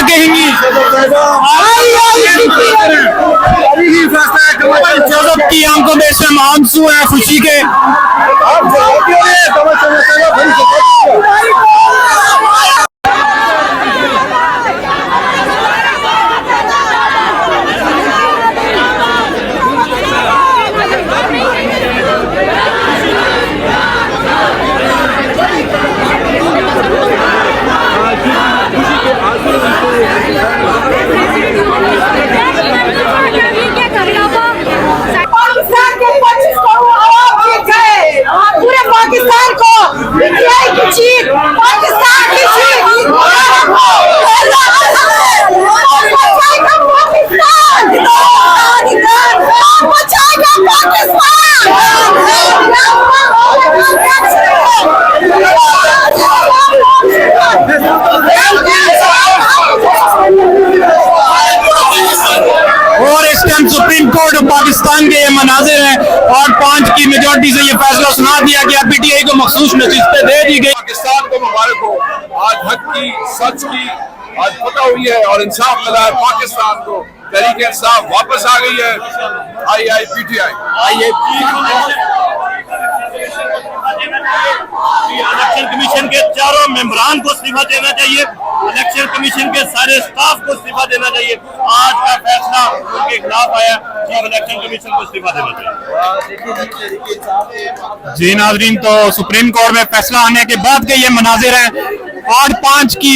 कहेंगी? जज़ब की आंखों में से आंसू हैं खुशी के। पूरे पाकिस्तान को पीटीआई की जीत, पाकिस्तान की जीत, बचाएगा पाकिस्तान। और इस टाइम सुप्रीम कोर्ट पाकिस्तान के ये मनाजिर हैं, 8-5 की मेजोरिटी से ये फैसला सुना दिया गया, पीटीआई को मखसूस नशिस्तें दे दी गई। पाकिस्तान को मुबारक हो, आज हक की सच की आज पता हुई है और इंसाफ मिला है पाकिस्तान को। तहरीक इंसाफ वापस आ गई है। आई पीटीआई इलेक्शन कमीशन के चारों मेंबरान को इस्तीफा देना चाहिए, इलेक्शन कमीशन के सारे स्टाफ को इस्तीफा देना चाहिए। आज का फैसला उनके खिलाफ आया, चीफ इलेक्शन कमीशन को इस्तीफा देना चाहिए। जी नाजरीन, तो सुप्रीम कोर्ट में फैसला आने के बाद के ये मनाजिर हैं, 8-5 की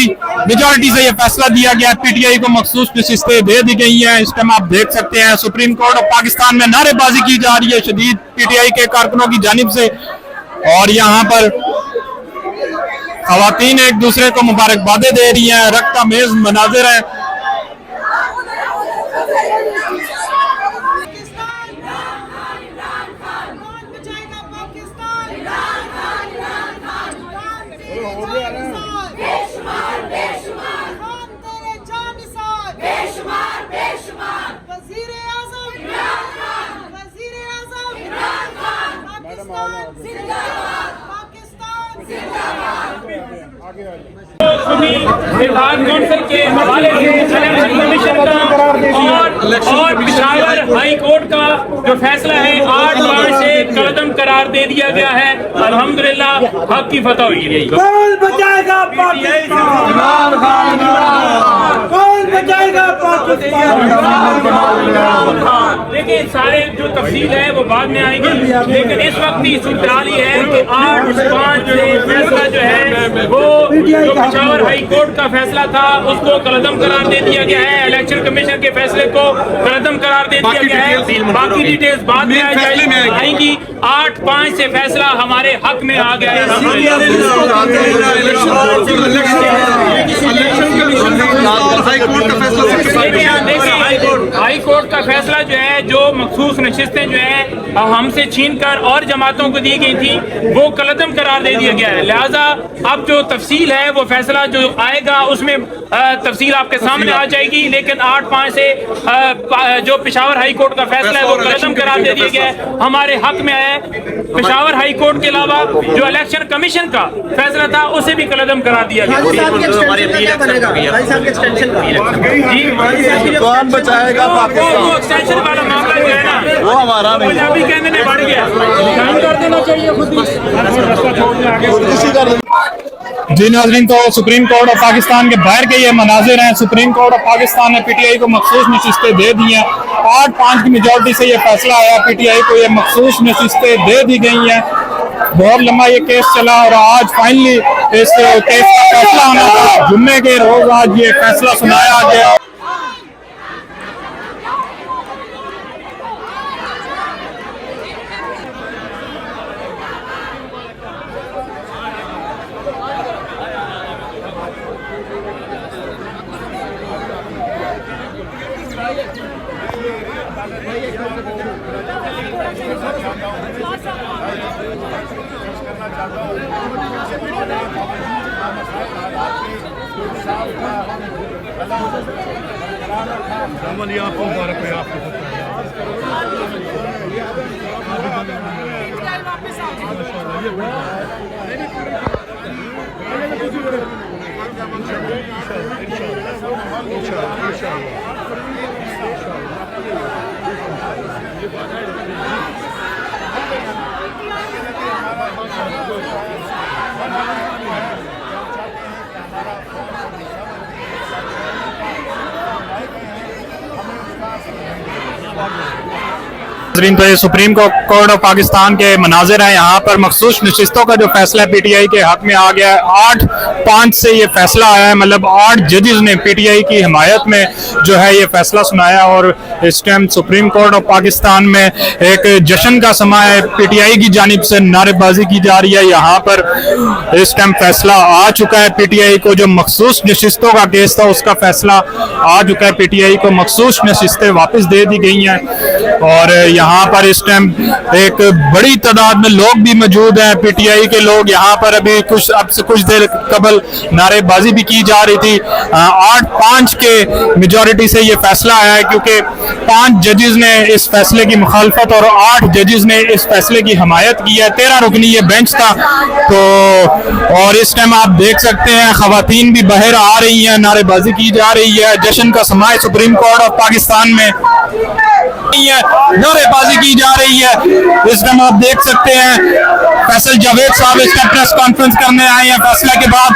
मेजोरिटी से ये फैसला दिया गया, पीटीआई को मखसूस नशिस्तें दे दी गई हैं। इस टाइम आप देख सकते हैं सुप्रीम कोर्ट ऑफ पाकिस्तान में नारेबाजी की जा रही है शदीद पीटीआई के कारकुनों की जानिब से, और यहाँ पर खवातीन एक दूसरे को मुबारकबादें दे रही हैं, रक्ता मेज मनाजिर हैं। विधान कौंसिल के हवाले से इलेक्शन कमीशन का और पिशावर हाई कोर्ट का जो फैसला है 8 मार्च से कलदम करार दे दिया गया है। अल्हम्दुलिल्लाह हक की फतह हुई है। कौन बचाएगा पाकिस्तान? कौन बचाएगा पाकिस्तान? देखिए सारे जो तफसील है वो बाद में आएगी, लेकिन इस वक्त की सूरत है कि 8-5 से फैसला जो है वो जो पिशावर हाई कोर्ट का फैसला था उसको कलदम करार दे दिया गया है, इलेक्शन कमीशन के फैसले को कलदम करार दे दिया गया है। बाकी डिटेल्स बाद में आएंगी। 8-5 से फैसला हमारे हक में आ गया है। हाई कोर्ट का फैसला जो है, जो मखसूस नशिस्तें जो है हमसे छीनकर और जमातों को दी गई थी वो कलदम करार दे दिया गया है। लिहाजा अब जो तफसील है वो फैसला जो आएगा उसमें तफसील आपके सामने आ जाएगी, लेकिन 8-5 से जो पिशावर हाई कोर्ट का फैसला है वो कलदम करार दे दिया गया है, हमारे हक में है। पिशावर हाई कोर्ट के अलावा जो इलेक्शन कमीशन का फैसला था उसे भी कलदम करार दिया गया। कौन बचाएगा पाकिस्तान? वो एक्सटेंशन वाला मामला जो है ना वो हमारा नहीं, पंजाबी कहने में बढ़ गया, कर देना चाहिए खुद ही। जी नाज़रीन, तो सुप्रीम कोर्ट ऑफ पाकिस्तान के बाहर के ये मनाजिर हैं। सुप्रीम कोर्ट ऑफ पाकिस्तान ने पीटीआई को मखसूस नशिस्तें दे दी हैं, 8-5 की मेजोरिटी से ये फैसला आया, पीटीआई को ये मखसूस नशिस्तें दे दी गई हैं। बहुत लंबा ये केस चला और आज फाइनली इस केस का फैसला होना था। जुम्मे के रोज आज ये फैसला सुनाया गया। आपको मुबारक है, आपको तो ये सुप्रीम कोर्ट ऑफ पाकिस्तान के मनाजिर हैं। यहाँ पर मखसूस नशिस्तों का जो फैसला पीटीआई के हक में आ गया है, 8-5 से ये फैसला आया है, मतलब 8 जजेस ने पीटीआई की हिमायत में जो है ये फैसला सुनाया। और इस time supreme court of Pakistan में एक जश्न का समा है, पीटीआई की जानिब से नारेबाजी की जा रही है। यहाँ पर इस टाइम फैसला आ चुका है, पीटीआई को जो मखसूस नशिस्तों का केस था उसका फैसला आ चुका है, पीटीआई को मखसूस नशिस्तें वापस दे दी गई हैं। और यहाँ पर इस टाइम एक बड़ी तादाद में लोग भी मौजूद हैं, पीटीआई के लोग। यहाँ पर अभी अब से कुछ देर कबल नारेबाजी भी की जा रही थी। 8-5 के मेजॉरिटी से ये फैसला आया है, क्योंकि 5 जजेस ने इस फैसले की मुखालफत और 8 जजेस ने इस फैसले की हमायत की है। 13 रुकनी ये बेंच था। तो और इस टाइम आप देख सकते हैं खवातीन भी बाहर आ रही हैं, नारेबाजी की जा रही है, जश्न का समा है सुप्रीम कोर्ट ऑफ पाकिस्तान में, नारेबाजी की जा रही है। इस टाइम आप देख सकते हैं फैसल जावेद साहब इस टाइम प्रेस कॉन्फ्रेंस करने आए हैं फैसले के बाद।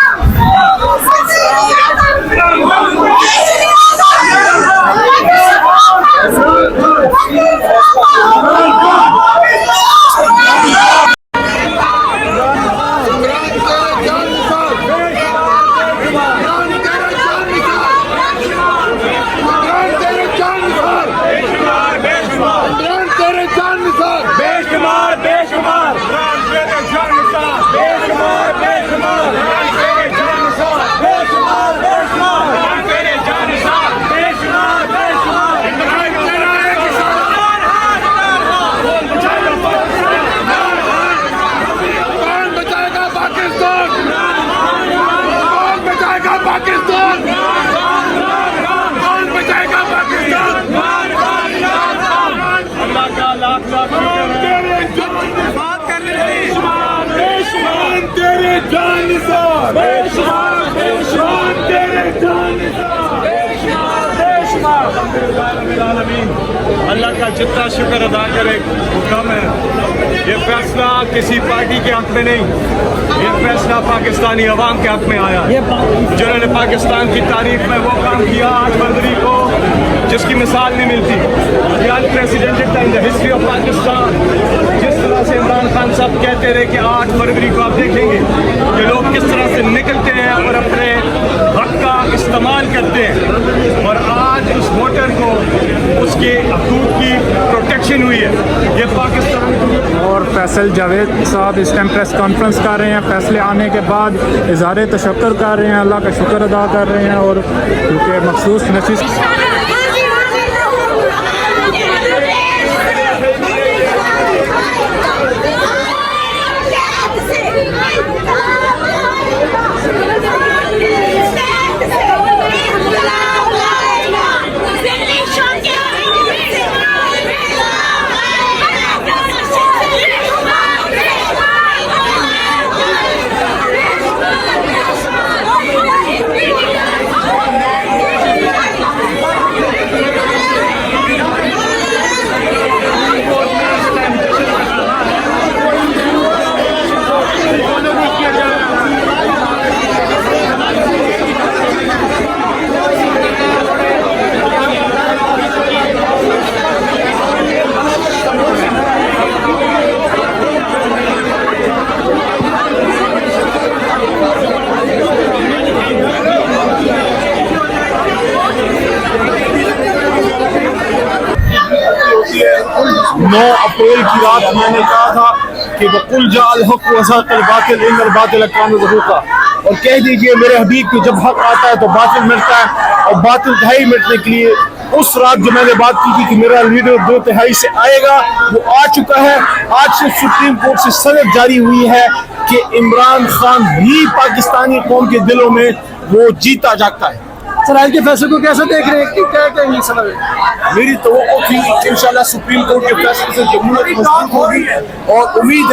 अल्लाह का जितना शुक्र अदा करे वो कम है। ये फैसला किसी पार्टी के हक में नहीं, ये फैसला पाकिस्तानी अवाम के हक में आया, जिन्होंने पाकिस्तान की तारीख में वो काम किया 8 फरवरी को जिसकी मिसाल नहीं मिलती। Unprecedented in the history of Pakistan. जिस तरह से इमरान खान साहब कहते रहे कि 8 फरवरी को आप देखेंगे कि लोग किस तरह से निकलते हैं और अपने हक का इस्तेमाल करते हैं, और आज उस वोटर को उसके हकूक़ की प्रोटेक्शन हुई है। ये पाकिस्तान। और फैसल जावेद साहब इस टाइम प्रेस कॉन्फ्रेंस कर रहे हैं, फैसले आने के बाद इज़हार तशक्कुर कर रहे हैं, अल्लाह का शुक्र अदा कर रहे हैं। और क्योंकि मखसूस नशिस्त अप्रैल की रात मैंने कहा था कि वकुल जाल हक वज़ाक़ल बातिल इन्नल बातिल कान ज़हूक़ा, और कह दीजिए मेरे हबीब की जब हक आता है तो बातिल मिटता है, और बातिल तिहाई मिटने के लिए उस रात जो मैंने बात की थी कि मेरा लीडर 2/3 से आएगा, वो आ चुका है। आज से सुप्रीम कोर्ट से सनद जारी हुई है कि इमरान खान भी पाकिस्तानी कौम के दिलों में वो जीता जागता है। सर आज के फैसले को कैसे देख रहे हैं, क्या कहेंगे सर? मेरी तवक्को थी कि इंशाल्लाह सुप्रीम कोर्ट के फैसले से जमहूरियत मजबूत होगी, और उम्मीद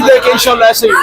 है कि इंशाल्लाह ऐसे ही